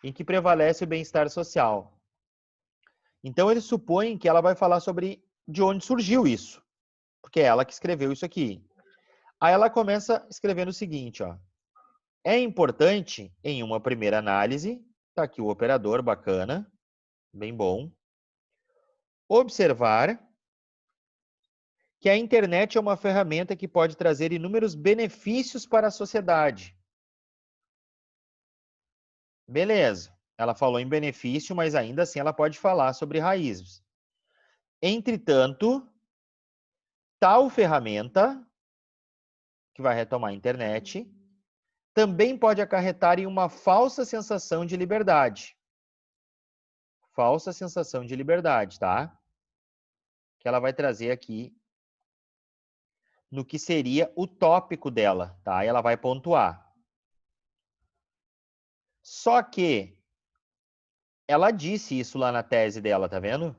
em que prevalece o bem-estar social. Então, eles supõem que ela vai falar sobre de onde surgiu isso, porque é ela que escreveu isso aqui. Aí ela começa escrevendo o seguinte, ó. É importante, em uma primeira análise, tá aqui o operador, bacana, bem bom, observar que a internet é uma ferramenta que pode trazer inúmeros benefícios para a sociedade. Beleza, ela falou em benefício, mas ainda assim ela pode falar sobre raízes. Entretanto, tal ferramenta, que vai retomar a internet, também pode acarretar em uma falsa sensação de liberdade. Falsa sensação de liberdade, tá? Que ela vai trazer aqui no que seria o tópico dela, tá? E ela vai pontuar. Só que ela disse isso lá na tese dela, tá vendo?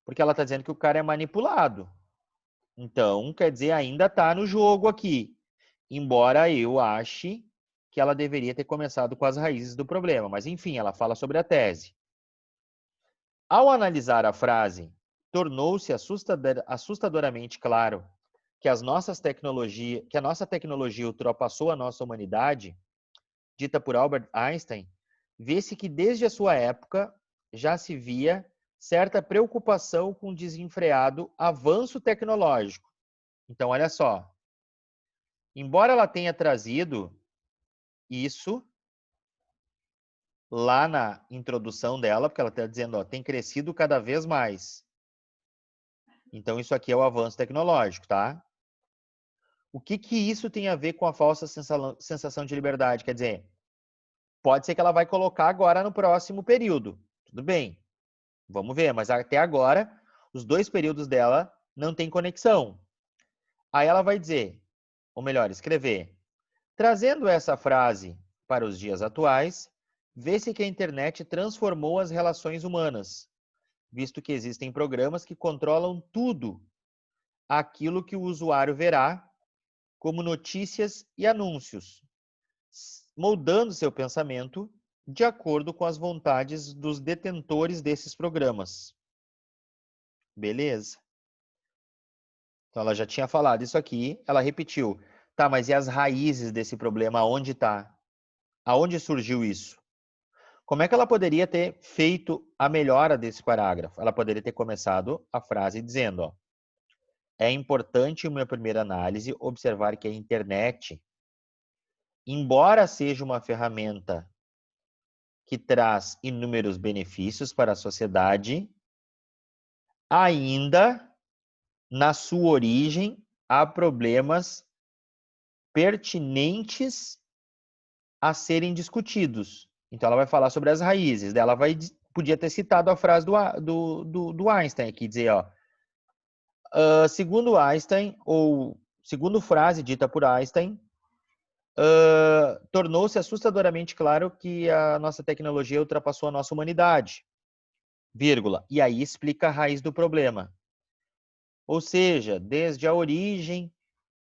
Porque ela tá dizendo que o cara é manipulado. Então, quer dizer, ainda tá no jogo aqui. Embora eu ache que ela deveria ter começado com as raízes do problema. Mas, enfim, ela fala sobre a tese. Ao analisar a frase, tornou-se assustadoramente claro que a nossa tecnologia ultrapassou a nossa humanidade, dita por Albert Einstein, vê-se que desde a sua época já se via certa preocupação com o desenfreado avanço tecnológico. Então, olha só, embora ela tenha trazido isso lá na introdução dela, porque ela está dizendo, ó, tem crescido cada vez mais. Então, isso aqui é o avanço tecnológico, tá? O que isso tem a ver com a falsa sensação de liberdade? Quer dizer, pode ser que ela vai colocar agora no próximo período. Tudo bem, vamos ver. Mas até agora, os dois períodos dela não têm conexão. Aí ela vai dizer, ou melhor, escrever. Trazendo essa frase para os dias atuais, vê-se que a internet transformou as relações humanas, visto que existem programas que controlam tudo aquilo que o usuário verá, como notícias e anúncios, moldando seu pensamento de acordo com as vontades dos detentores desses programas. Beleza? Então ela já tinha falado isso aqui, ela repetiu. Tá, mas e as raízes desse problema? Aonde está? Aonde surgiu isso? Como é que ela poderia ter feito a melhora desse parágrafo? Ela poderia ter começado a frase dizendo, ó, é importante, em uma primeira análise, observar que a internet, embora seja uma ferramenta que traz inúmeros benefícios para a sociedade, ainda, na sua origem, há problemas pertinentes a serem discutidos. Então, ela vai falar sobre as raízes. Ela podia ter citado a frase do Einstein aqui, dizer, ó, segundo Einstein, ou segundo frase dita por Einstein, tornou-se assustadoramente claro que a nossa tecnologia ultrapassou a nossa humanidade, vírgula. E aí explica a raiz do problema. Ou seja, desde a origem,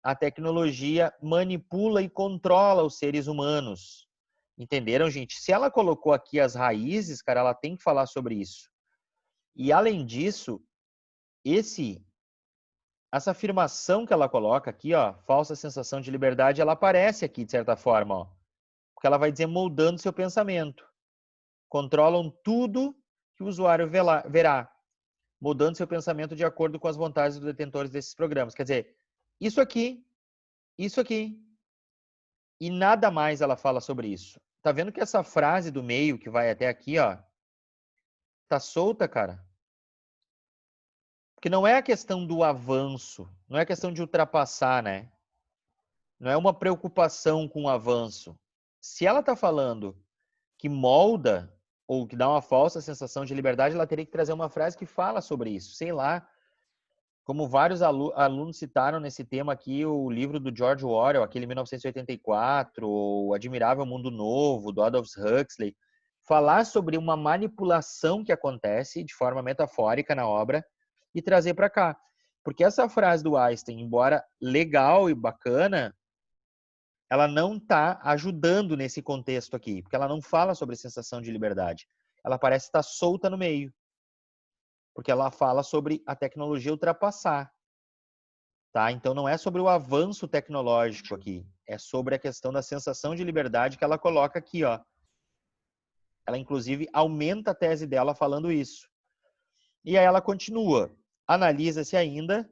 a tecnologia manipula e controla os seres humanos. Entenderam, gente? Se ela colocou aqui as raízes, cara, ela tem que falar sobre isso. E, além disso, essa afirmação que ela coloca aqui, ó, falsa sensação de liberdade, ela aparece aqui, de certa forma, ó. Porque ela vai dizer moldando seu pensamento. Controlam tudo que o usuário verá, mudando seu pensamento de acordo com as vontades dos detentores desses programas. Quer dizer, isso aqui, e nada mais ela fala sobre isso. Tá vendo que essa frase do meio, que vai até aqui, ó, tá solta, cara? Porque não é a questão do avanço, não é a questão de ultrapassar, né? Não é uma preocupação com o avanço. Se ela tá falando que molda ou que dá uma falsa sensação de liberdade, ela teria que trazer uma frase que fala sobre isso. Sei lá, como vários alunos citaram nesse tema aqui, o livro do George Orwell, aquele 1984, o Admirável Mundo Novo, do Aldous Huxley, falar sobre uma manipulação que acontece de forma metafórica na obra e trazer para cá. Porque essa frase do Einstein, embora legal e bacana, ela não está ajudando nesse contexto aqui, porque ela não fala sobre sensação de liberdade. Ela parece estar solta no meio, porque ela fala sobre a tecnologia ultrapassar. Tá? Então, não é sobre o avanço tecnológico aqui, é sobre a questão da sensação de liberdade que ela coloca aqui. Ó. Ela, inclusive, aumenta a tese dela falando isso. E aí ela continua. Analisa-se ainda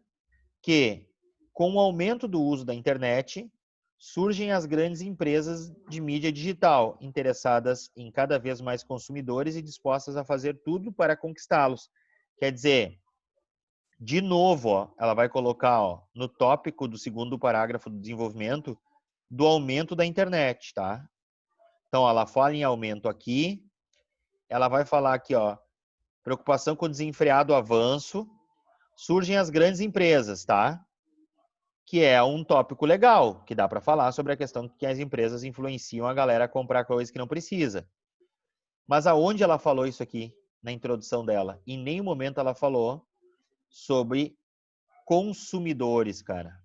que, com o aumento do uso da internet, surgem as grandes empresas de mídia digital, interessadas em cada vez mais consumidores e dispostas a fazer tudo para conquistá-los. Quer dizer, de novo, ó, ela vai colocar ó, no tópico do segundo parágrafo do desenvolvimento do aumento da internet, tá? Então, ela fala em aumento aqui, ela vai falar aqui, ó, preocupação com o desenfreado avanço, surgem as grandes empresas, tá? que é um tópico legal, que dá para falar sobre a questão que as empresas influenciam a galera a comprar coisas que não precisa. Mas aonde ela falou isso aqui, na introdução dela? Em nenhum momento ela falou sobre consumidores, cara.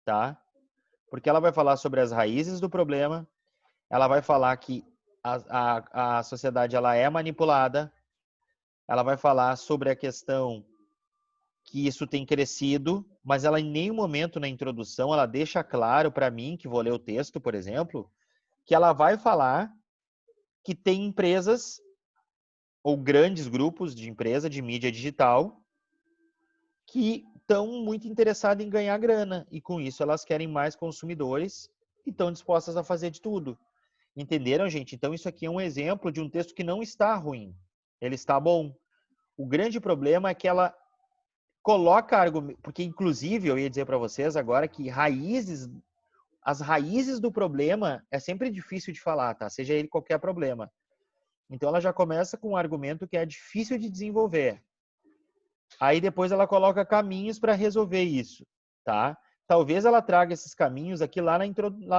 Tá? Porque ela vai falar sobre as raízes do problema, ela vai falar que a sociedade ela é manipulada, ela vai falar sobre a questão que isso tem crescido, mas ela em nenhum momento na introdução ela deixa claro para mim, que vou ler o texto, por exemplo, que ela vai falar que tem empresas ou grandes grupos de empresa de mídia digital que estão muito interessadas em ganhar grana e com isso elas querem mais consumidores e estão dispostas a fazer de tudo. Entenderam, gente? Então isso aqui é um exemplo de um texto que não está ruim. Ele está bom. O grande problema é que ela coloca argumento, porque inclusive eu ia dizer para vocês agora que as raízes do problema é sempre difícil de falar, tá? Seja ele qualquer problema. Então ela já começa com um argumento que é difícil de desenvolver. Aí depois ela coloca caminhos para resolver isso, tá? Talvez ela traga esses caminhos aqui lá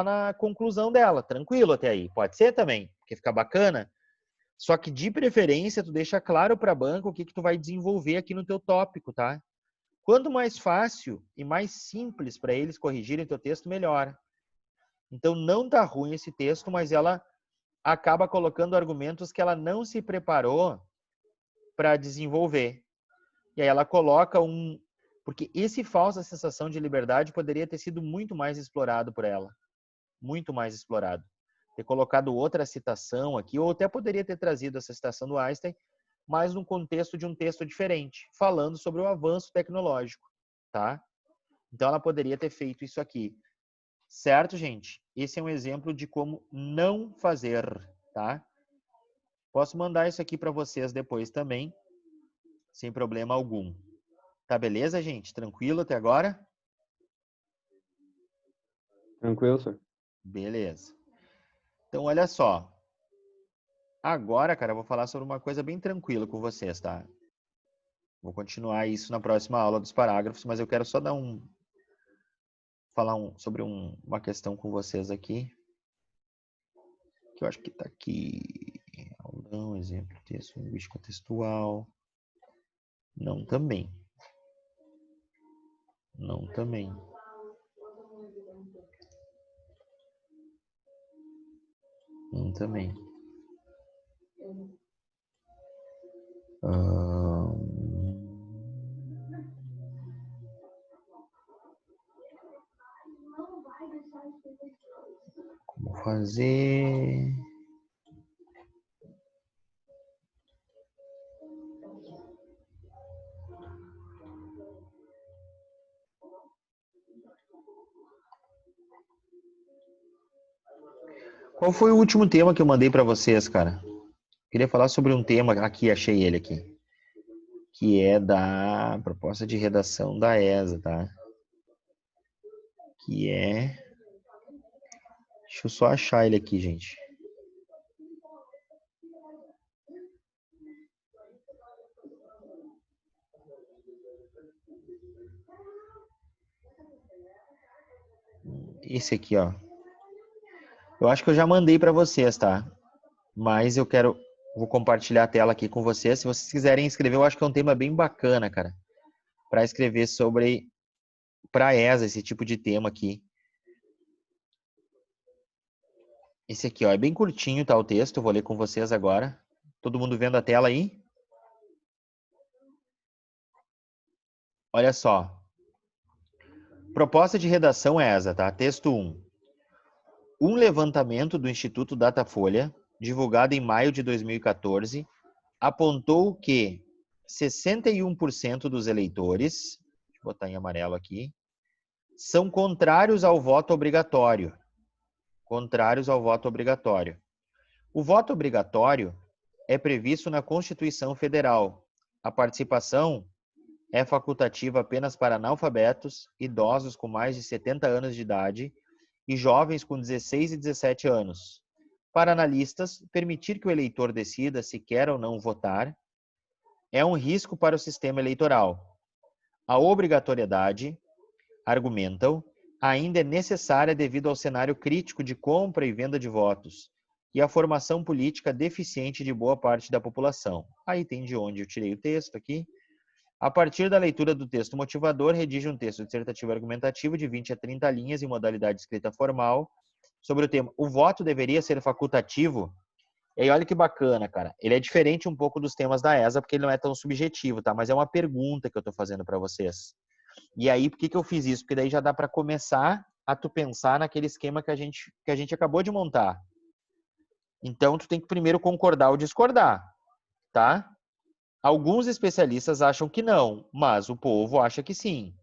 na conclusão dela, tranquilo até aí. Pode ser também, porque fica bacana. Só que de preferência tu deixa claro para a banca o que tu vai desenvolver aqui no teu tópico, tá? Quanto mais fácil e mais simples para eles corrigirem teu texto, melhor. Então não tá ruim esse texto, mas ela acaba colocando argumentos que ela não se preparou para desenvolver. E aí ela coloca porque esse falsa sensação de liberdade poderia ter sido muito mais explorado por ela. Muito mais explorado. Ter colocado outra citação aqui, ou até poderia ter trazido essa citação do Einstein, mas no contexto de um texto diferente, falando sobre o avanço tecnológico, tá? Então ela poderia ter feito isso aqui. Certo, gente? Esse é um exemplo de como não fazer, tá? Posso mandar isso aqui para vocês depois também, sem problema algum. Tá beleza, gente? Tranquilo até agora? Tranquilo, senhor. Beleza. Então, olha só. Agora, cara, eu vou falar sobre uma coisa bem tranquila com vocês, tá? Vou continuar isso na próxima aula dos parágrafos, mas eu quero só falar sobre uma questão com vocês aqui. Que eu acho que tá aqui. Aulão, exemplo, texto, linguística textual. Não também. Não também. Não também. Como fazer? Qual foi o último tema que eu mandei para vocês, cara? Queria falar sobre um tema, aqui, achei ele aqui, que é da proposta de redação da ESA, tá? Que é... Deixa eu só achar ele aqui, gente. Esse aqui, ó. Eu acho que eu já mandei para vocês, tá? Mas vou compartilhar a tela aqui com vocês. Se vocês quiserem escrever, eu acho que é um tema bem bacana, cara, para escrever sobre para ESA, esse tipo de tema aqui. Esse aqui, ó, é bem curtinho, tá, o texto. Eu vou ler com vocês agora. Todo mundo vendo a tela aí? Olha só. Proposta de redação ESA, tá? Texto 1. Um levantamento do Instituto Datafolha, divulgado em maio de 2014, apontou que 61% dos eleitores, deixa eu botar em amarelo aqui, são contrários ao voto obrigatório. Contrários ao voto obrigatório. O voto obrigatório é previsto na Constituição Federal. A participação é facultativa apenas para analfabetos, idosos com mais de 70 anos de idade e jovens com 16 e 17 anos. Para analistas, permitir que o eleitor decida se quer ou não votar é um risco para o sistema eleitoral. A obrigatoriedade argumentam, ainda é necessária devido ao cenário crítico de compra e venda de votos e a formação política deficiente de boa parte da população. Aí tem de onde eu tirei o texto aqui. A partir da leitura do texto motivador, redige um texto dissertativo argumentativo de 20 a 30 linhas em modalidade escrita formal sobre o tema. O voto deveria ser facultativo? E aí, olha que bacana, cara. Ele é diferente um pouco dos temas da ESA, porque ele não é tão subjetivo, tá? Mas é uma pergunta que eu tô fazendo para vocês. E aí, por que que eu fiz isso? Porque daí já dá para começar a tu pensar naquele esquema que a gente acabou de montar. Então, tu tem que primeiro concordar ou discordar, tá? Alguns especialistas acham que não, mas o povo acha que sim.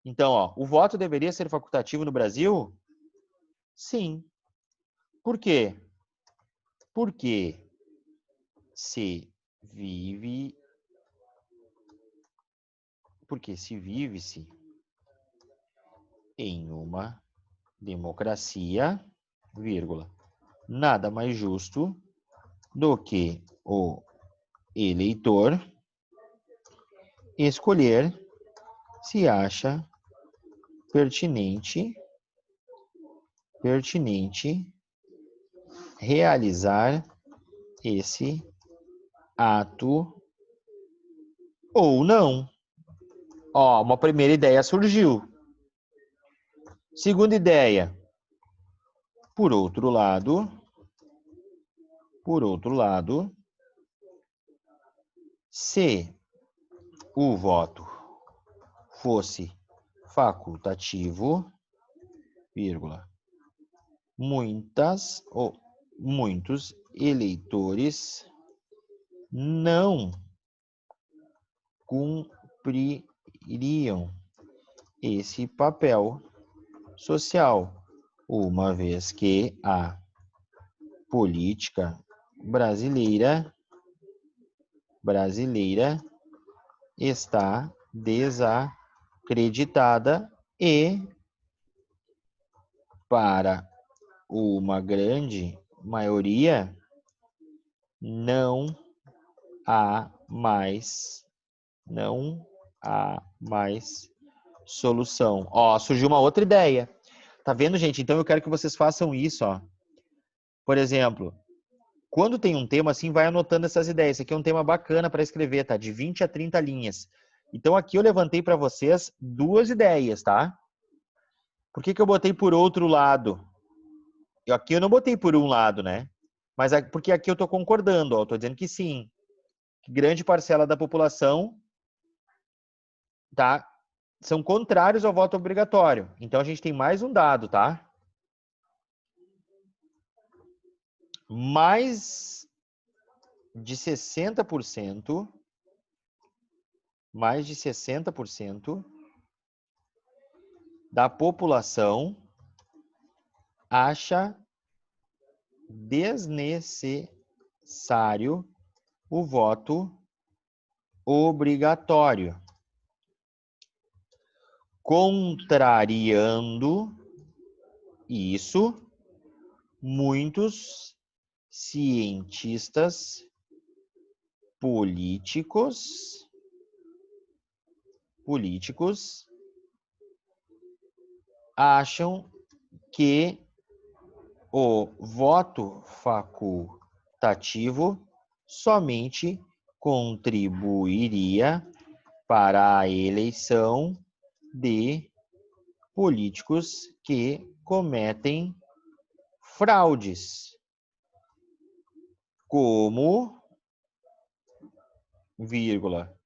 Então, ó, o voto deveria ser facultativo no Brasil? Sim. Por quê? Porque se vive-se em uma democracia, vírgula, nada mais justo do que o eleitor escolher se acha pertinente realizar esse ato ou não. Ó, uma primeira ideia surgiu. Segunda ideia. Por outro lado, se o voto fosse facultativo, vírgula, muitos eleitores não cumpririam esse papel social, uma vez que a política brasileira está desacreditada e, para uma grande maioria, não há mais solução. Ó, surgiu uma outra ideia. Tá vendo, gente? Então eu quero que vocês façam isso, ó. Por exemplo, quando tem um tema assim, vai anotando essas ideias. Esse aqui é um tema bacana para escrever, tá? De 20 a 30 linhas. Então aqui eu levantei para vocês 2 ideias, tá? Por que que eu botei por outro lado? Aqui eu não botei por um lado, né? Mas porque aqui eu tô concordando, ó. Eu tô dizendo que sim. Que grande parcela da população, tá? São contrários ao voto obrigatório. Então a gente tem mais um dado, tá? Mais de 60% da população acha desnecessário o voto obrigatório. Contrariando isso, muitos cientistas políticos acham que o voto facultativo somente contribuiria para a eleição de políticos que cometem fraudes, como, vírgula,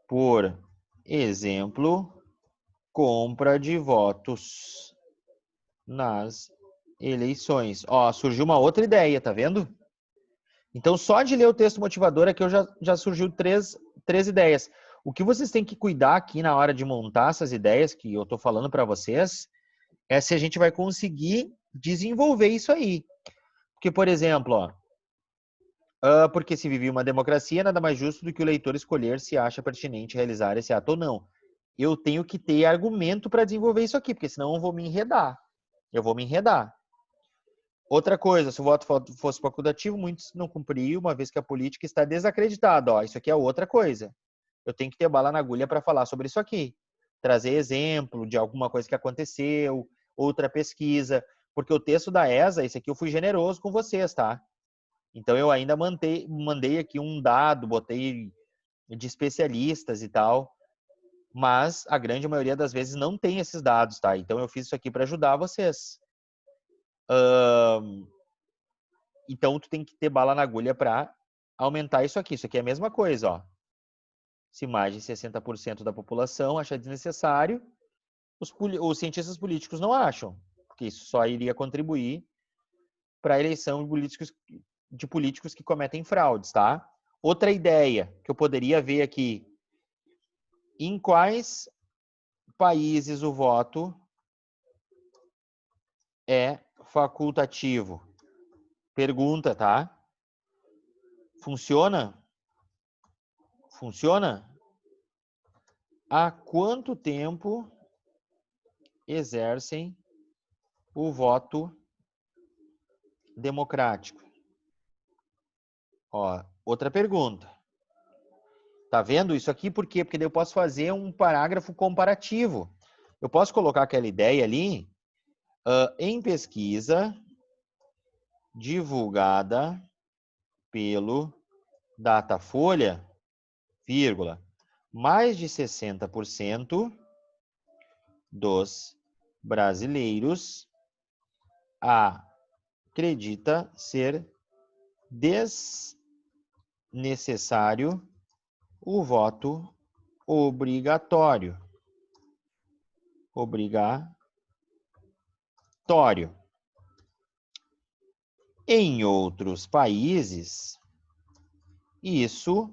por exemplo, compra de votos nas eleições. Ó, surgiu uma outra ideia, tá vendo? Então, só de ler o texto motivador aqui já surgiu três ideias. O que vocês têm que cuidar aqui na hora de montar essas ideias que eu tô falando para vocês é se a gente vai conseguir desenvolver isso aí. Porque, por exemplo, ó, porque se vive uma democracia, nada mais justo do que o eleitor escolher se acha pertinente realizar esse ato ou não. Eu tenho que ter argumento para desenvolver isso aqui, porque senão eu vou me enredar. Outra coisa, se o voto fosse facultativo, muitos não cumpririam, uma vez que a política está desacreditada. Ó, isso aqui é outra coisa. Eu tenho que ter bala na agulha para falar sobre isso aqui. trazer exemplo de alguma coisa que aconteceu, outra pesquisa, porque o texto da ESA, esse aqui eu fui generoso com vocês, tá? Então eu ainda mandei aqui um dado, botei de especialistas e tal, mas a grande maioria das vezes não tem esses dados, tá? Então eu fiz isso aqui para ajudar vocês. Então tu tem que ter bala na agulha para aumentar isso aqui. Isso aqui é a mesma coisa, ó. Se mais de 60% da população acha desnecessário, os cientistas políticos não acham, porque isso só iria contribuir para a eleição de políticos que cometem fraudes, tá? Outra ideia que eu poderia ver aqui, em quais países o voto é facultativo? Pergunta, tá? Funciona? Funciona? Há quanto tempo exercem o voto democrático? Ó, outra pergunta. Tá vendo isso aqui? Por quê? Porque daí eu posso fazer um parágrafo comparativo. Eu posso colocar aquela ideia ali, em pesquisa divulgada pelo Datafolha, vírgula, mais de 60% dos brasileiros acredita ser desnecessário o voto obrigatório. Em outros países, isso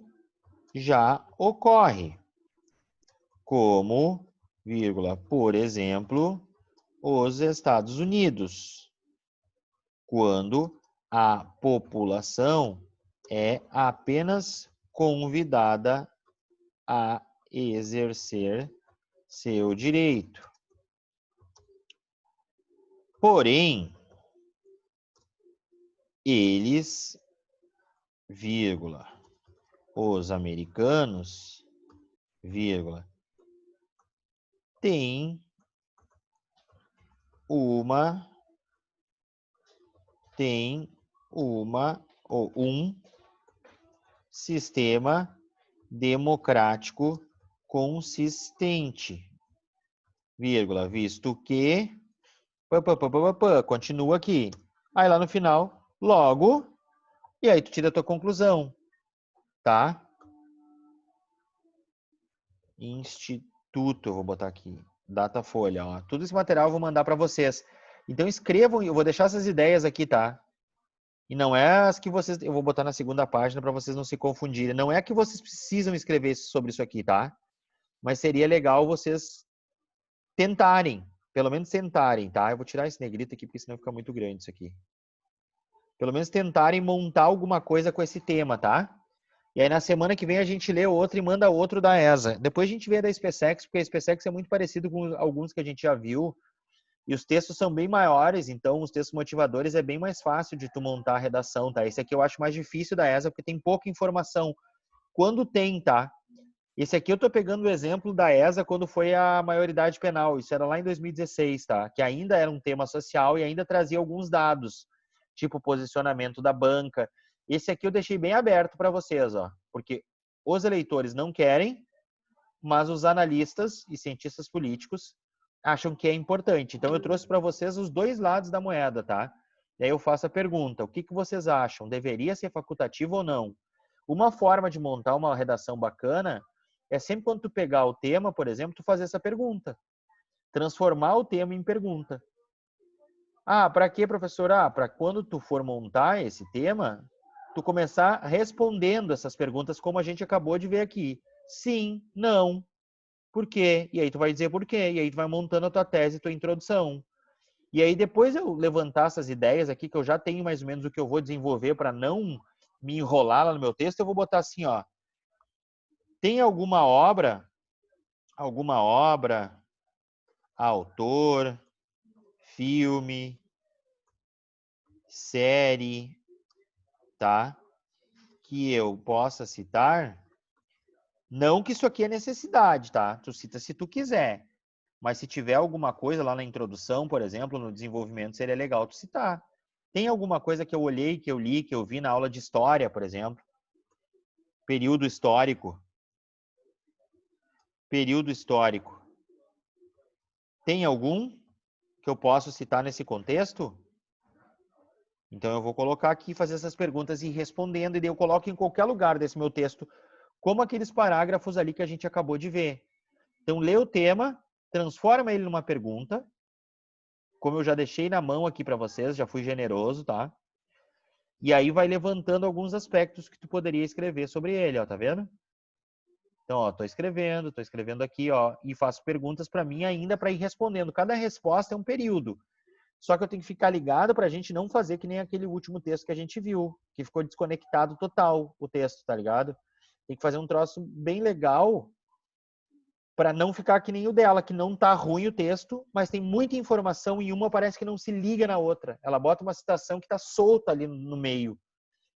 já ocorre, como, vírgula, por exemplo, os Estados Unidos, quando a população é apenas convidada a exercer seu direito. Porém, eles, vírgula, os americanos, vírgula, têm um sistema democrático consistente, vírgula, visto que continua aqui. Aí lá no final, logo, e aí tu tira a tua conclusão, tá? Instituto, eu vou botar aqui, Datafolha, ó. Tudo esse material eu vou mandar para vocês. Então escrevam, eu vou deixar essas ideias aqui, tá? E não é as que vocês, eu vou botar na segunda página para vocês não se confundirem. Não é que vocês precisam escrever sobre isso aqui, tá? Mas seria legal vocês tentarem, pelo menos tentarem, tá? Eu vou tirar esse negrito aqui porque senão fica muito grande isso aqui. Pelo menos tentarem montar alguma coisa com esse tema, tá? E aí na semana que vem a gente lê outro e manda outro da ESA. Depois a gente vê da SpaceX, porque a SpaceX é muito parecido com alguns que a gente já viu. E os textos são bem maiores, então os textos motivadores é bem mais fácil de tu montar a redação, tá? Esse aqui eu acho mais difícil da ESA, porque tem pouca informação. Quando tem, tá? Esse aqui eu tô pegando o exemplo da ESA quando foi a maioridade penal. Isso era lá em 2016, tá? Que ainda era um tema social e ainda trazia alguns dados, tipo posicionamento da banca. Esse aqui eu deixei bem aberto para vocês, ó. Porque os eleitores não querem, mas os analistas e cientistas políticos acham que é importante. Então eu trouxe para vocês os dois lados da moeda, tá? E aí eu faço a pergunta: o que vocês acham? Deveria ser facultativo ou não? Uma forma de montar uma redação bacana é sempre quando tu pegar o tema, por exemplo, tu fazer essa pergunta. Transformar o tema em pergunta. Ah, para quê, professor? Ah, para quando tu for montar esse tema, tu começar respondendo essas perguntas como a gente acabou de ver aqui. Sim, não, por quê? E aí tu vai dizer por quê. E aí tu vai montando a tua tese, tua introdução. E aí depois eu levantar essas ideias aqui, que eu já tenho mais ou menos o que eu vou desenvolver para não me enrolar lá no meu texto, eu vou botar assim, ó. Tem alguma obra, autor, filme, série, tá? Que eu possa citar Não que isso aqui é necessidade, tá? Tu cita se tu quiser. Mas se tiver alguma coisa lá na introdução, por exemplo, no desenvolvimento, seria legal tu citar. Tem alguma coisa que eu olhei, que eu li, que eu vi na aula de história, por exemplo? Período histórico. Período histórico. Tem algum que eu posso citar nesse contexto? Então eu vou colocar aqui, fazer essas perguntas e ir respondendo, e daí eu coloco em qualquer lugar desse meu texto, como aqueles parágrafos ali que a gente acabou de ver. Então lê o tema, transforma ele numa pergunta, como eu já deixei na mão aqui para vocês, já fui generoso, tá? E aí vai levantando alguns aspectos que tu poderia escrever sobre ele, ó, tá vendo? Então, ó, tô escrevendo aqui, ó, e faço perguntas para mim ainda para ir respondendo. Cada resposta é um período. Só que eu tenho que ficar ligado para a gente não fazer que nem aquele último texto que a gente viu, que ficou desconectado total o texto, tá ligado? Tem que fazer um troço bem legal para não ficar que nem o dela, que não tá ruim o texto, mas tem muita informação e uma parece que não se liga na outra. Ela bota uma citação que tá solta ali no meio.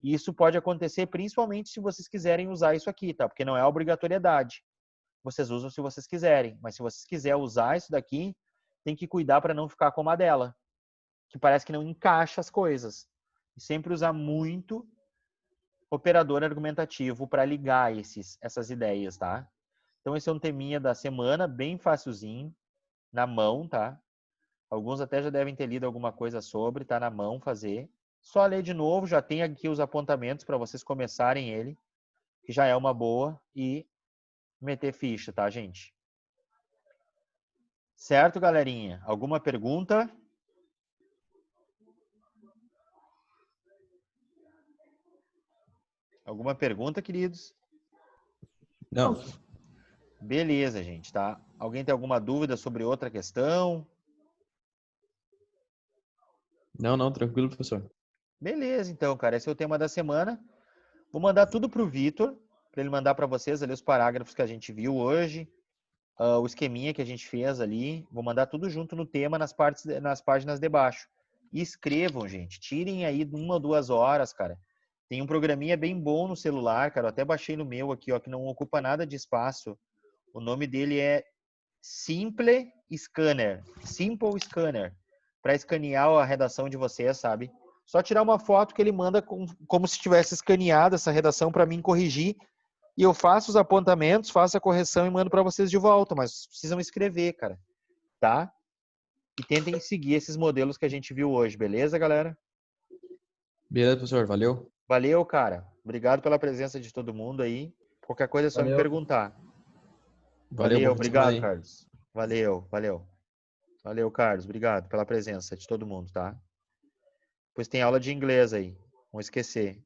E isso pode acontecer principalmente se vocês quiserem usar isso aqui, tá? Porque não é obrigatoriedade. Vocês usam se vocês quiserem, mas se vocês quiserem usar isso daqui, tem que cuidar para não ficar como a dela, que parece que não encaixa as coisas. E sempre usar muito operador argumentativo para ligar essas ideias, tá? Então esse é um teminha da semana, bem facilzinho, na mão, tá? Alguns até já devem ter lido alguma coisa sobre, tá na mão fazer. Só ler de novo, já tem aqui os apontamentos para vocês começarem ele, que já é uma boa, e meter ficha, tá, gente? Certo, galerinha? Alguma pergunta? Alguma pergunta, queridos? Não. Beleza, gente, tá? Alguém tem alguma dúvida sobre outra questão? Não, tranquilo, professor. Beleza, então, cara, esse é o tema da semana. Vou mandar tudo pro Vitor, para ele mandar para vocês ali os parágrafos que a gente viu hoje, o esqueminha que a gente fez ali. Vou mandar tudo junto no tema nas páginas de baixo. E escrevam, gente. Tirem aí 1 ou 2 horas, cara. Tem um programinha bem bom no celular, cara. Eu até baixei no meu aqui, ó, que não ocupa nada de espaço. O nome dele é Simple Scanner. Simple Scanner. Para escanear a redação de vocês, sabe? Só tirar uma foto que ele manda como se tivesse escaneado essa redação para mim corrigir. E eu faço os apontamentos, faço a correção e mando para vocês de volta. Mas precisam escrever, cara. Tá? E tentem seguir esses modelos que a gente viu hoje. Beleza, galera? Beleza, professor. Valeu. Valeu, cara. Obrigado pela presença de todo mundo aí. Qualquer coisa é só me Valeu. perguntar. Valeu, Valeu, bom fim de semana obrigado, aí. Carlos. Valeu. Valeu, Carlos. Obrigado pela presença de todo mundo, tá? Pois tem aula de inglês aí. Não esquecer.